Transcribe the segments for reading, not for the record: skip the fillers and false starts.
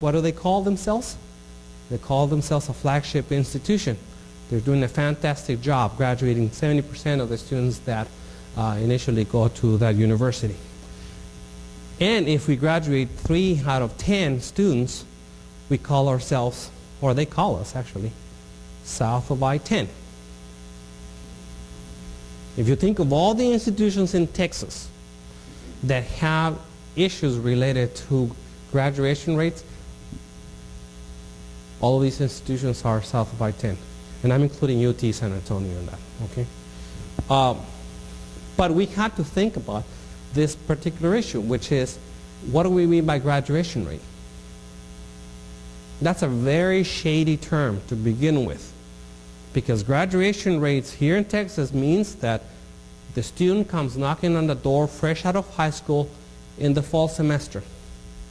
What do they call themselves? They call themselves a flagship institution. They're doing a fantastic job, graduating 70% of the students that initially go to that university. And if we graduate 3 out of 10 students, we call ourselves, or they call us actually, south of I-10. If you think of all the institutions in Texas that have issues related to graduation rates, all of these institutions are south of I-10. And I'm including UT San Antonio in that, okay? But we had to think about this particular issue, which is, what do we mean by graduation rate? That's a very shady term to begin with, because graduation rates here in Texas means that the student comes knocking on the door fresh out of high school in the fall semester.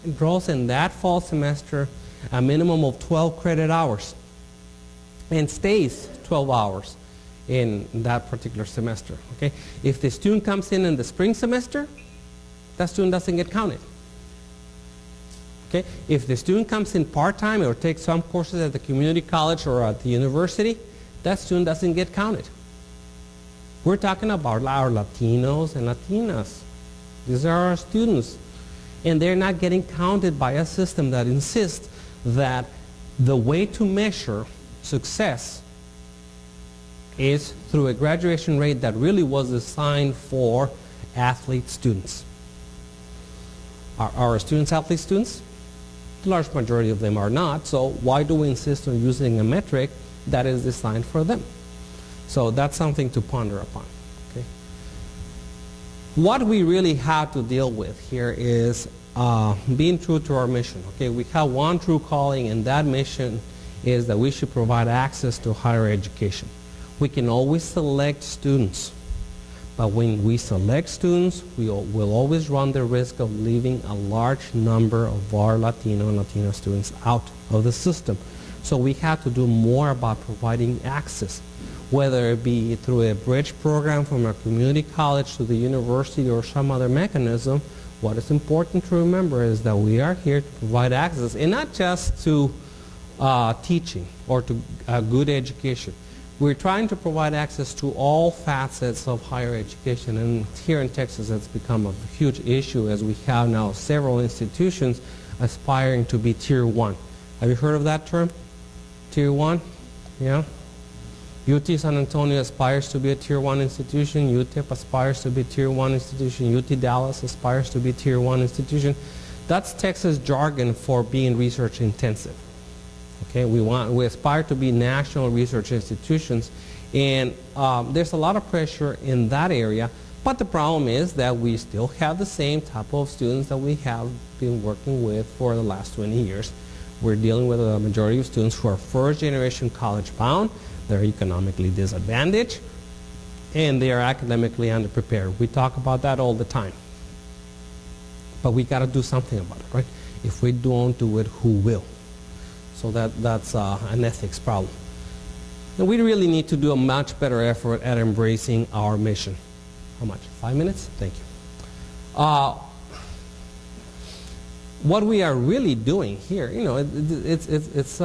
It draws in that fall semester a minimum of 12 credit hours and stays 12 hours in that particular semester. Okay? If the student comes in the spring semester, that student doesn't get counted. Okay? If the student comes in part-time or takes some courses at the community college or at the university, that student doesn't get counted. We're talking about our Latinos and Latinas. These are our students. And they're not getting counted by a system that insists that the way to measure success is through a graduation rate that really was designed for athlete students. Are our students athlete students? The large majority of them are not, so why do we insist on using a metric that is designed for them? So that's something to ponder upon. Okay? What we really have to deal with here is being true to our mission. Okay? We have one true calling, and that mission is that we should provide access to higher education. We can always select students, but when we select students, we will always run the risk of leaving a large number of our Latino and Latina students out of the system. So we have to do more about providing access, whether it be through a bridge program from a community college to the university or some other mechanism. What is important to remember is that we are here to provide access, and not just to teaching or to good education. We're trying to provide access to all facets of higher education, and here in Texas it's become a huge issue as we have now several institutions aspiring to be Tier 1. Have you heard of that term? Tier 1? Yeah? UT San Antonio aspires to be a Tier 1 institution, UTEP aspires to be a Tier 1 institution, UT Dallas aspires to be a Tier 1 institution. That's Texas jargon for being research intensive. Okay, we aspire to be national research institutions, and there's a lot of pressure in that area, but the problem is that we still have the same type of students that we have been working with for the last 20 years. We're dealing with a majority of students who are first generation college bound, they're economically disadvantaged, and they are academically underprepared. We talk about that all the time. But we got to do something about it, right? If we don't do it, who will? So that's an ethics problem. And we really need to do a much better effort at embracing our mission. How much? 5 minutes? Thank you. What we are really doing here, you know, it's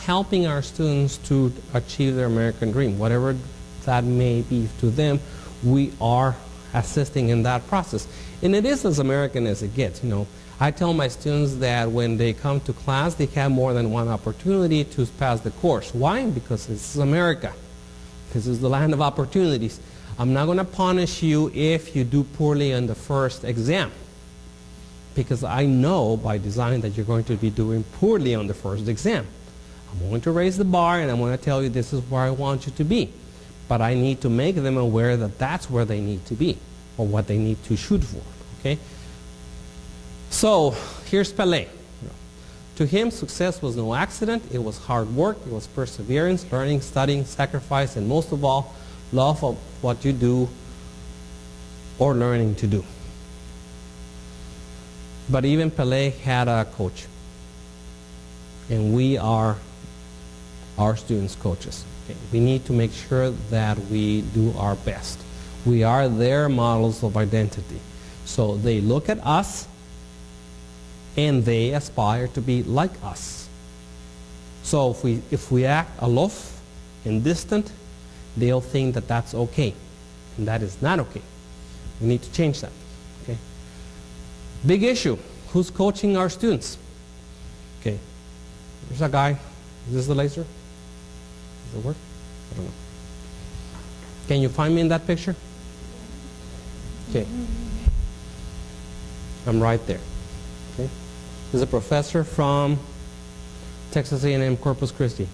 helping our students to achieve their American dream. Whatever that may be to them, we are assisting in that process. And it is as American as it gets, you know. I tell my students that when they come to class, they have more than one opportunity to pass the course. Why? Because this is America. This is the land of opportunities. I'm not going to punish you if you do poorly on the first exam, because I know by design that you're going to be doing poorly on the first exam. I'm going to raise the bar, and I'm going to tell you this is where I want you to be. But I need to make them aware that that's where they need to be, or what they need to shoot for. Okay? So here's Pelé. To him, success was no accident. It was hard work. It was perseverance, learning, studying, sacrifice, and most of all, love of what you do or learning to do. But even Pelé had a coach. And we are our students' coaches. Okay? We need to make sure that we do our best. We are their models of identity. So they look at us and they aspire to be like us. So if we act aloof and distant, they'll think that that's okay, and that is not okay. We need to change that. Okay. Big issue. Who's coaching our students? Okay. There's a guy. Is this the laser? Does it work? I don't know. Can you find me in that picture? Okay. I'm right there. Okay. This is a professor from Texas A&M Corpus Christi,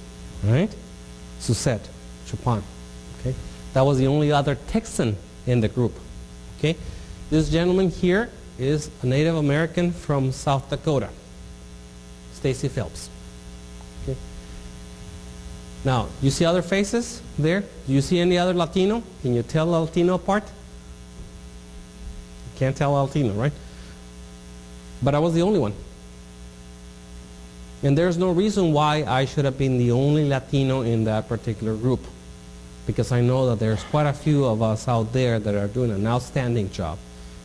right? Susette Chopin. Okay. That was the only other Texan in the group. Okay. This gentleman here is a Native American from South Dakota, Stacy Phelps. Okay. Now, you see other faces there? Do you see any other Latino? Can you tell Latino apart? You can't tell Latino, right? But I was the only one. And there's no reason why I should have been the only Latino in that particular group, because I know that there's quite a few of us out there that are doing an outstanding job.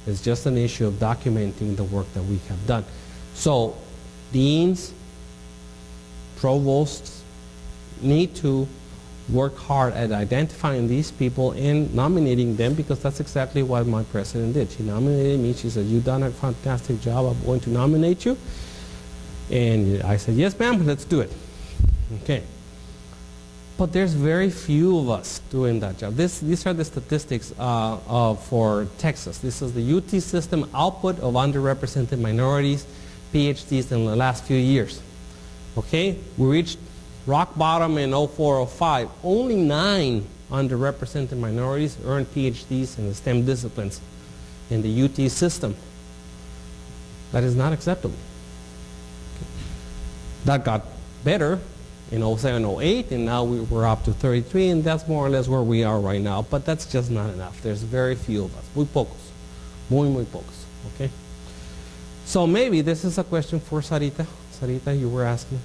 It's just an issue of documenting the work that we have done. So deans, provosts need to work hard at identifying these people and nominating them, because that's exactly what my president did. She nominated me. She said, "You've done a fantastic job. I'm going to nominate you." And I said, "Yes, ma'am, let's do it." Okay. But there's very few of us doing that job. These are the statistics for Texas. This is the UT system output of underrepresented minorities, PhDs in the last few years. Okay, we reached rock bottom in 04-05. Only 9 underrepresented minorities earned PhDs in the STEM disciplines in the UT system. That is not acceptable. Okay. That got better in 07-08, and now we're up to 33, and that's more or less where we are right now. But that's just not enough. There's very few of us. Muy pocos. Muy pocos. Okay? So maybe this is a question for Sarita. Sarita, you were asking.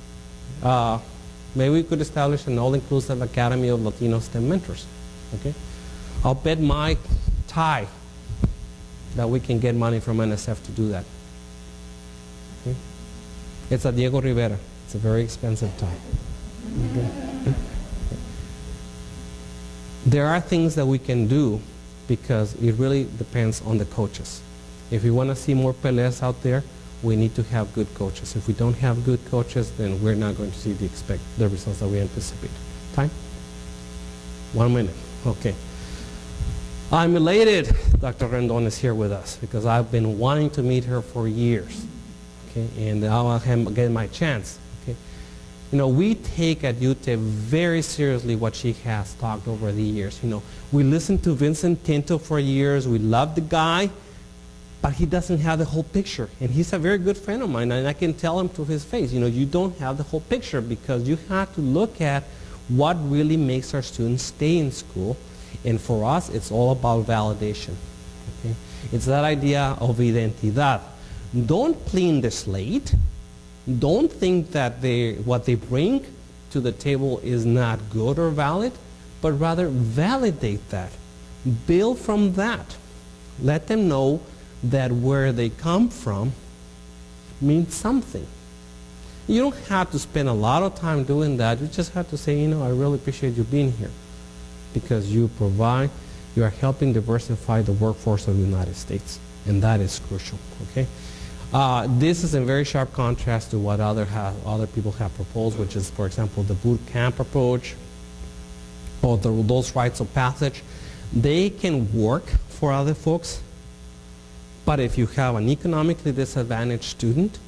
Maybe we could establish an all-inclusive Academy of Latino STEM mentors. Okay? I'll bet my tie that we can get money from NSF to do that. Okay? It's a Diego Rivera. It's a very expensive tie. Okay. There are things that we can do, because it really depends on the coaches. If we want to see more Pelés out there, we need to have good coaches. If we don't have good coaches, then we're not going to see the results that we anticipate. Time? 1 minute. Okay. I'm elated Dr. Rendon is here with us, because I've been wanting to meet her for years. Okay, and I'll get my chance. Okay, you know, we take at UTE very seriously what she has talked over the years. You know, we listened to Vincent Tinto for years. We love the guy, but he doesn't have the whole picture. And he's a very good friend of mine, and I can tell him to his face, you know, you don't have the whole picture, because you have to look at what really makes our students stay in school. And for us, it's all about validation. Okay? It's that idea of identidad. Don't clean the slate. Don't think that what they bring to the table is not good or valid, but rather validate that. Build from that. Let them know that where they come from means something. You don't have to spend a lot of time doing that. You just have to say, you know, I really appreciate you being here, because you are helping diversify the workforce of the United States, and that is crucial. Okay, this is in very sharp contrast to what other people have proposed, which is, for example, the boot camp approach, or those rites of passage. They can work for other folks, but if you have an economically disadvantaged student,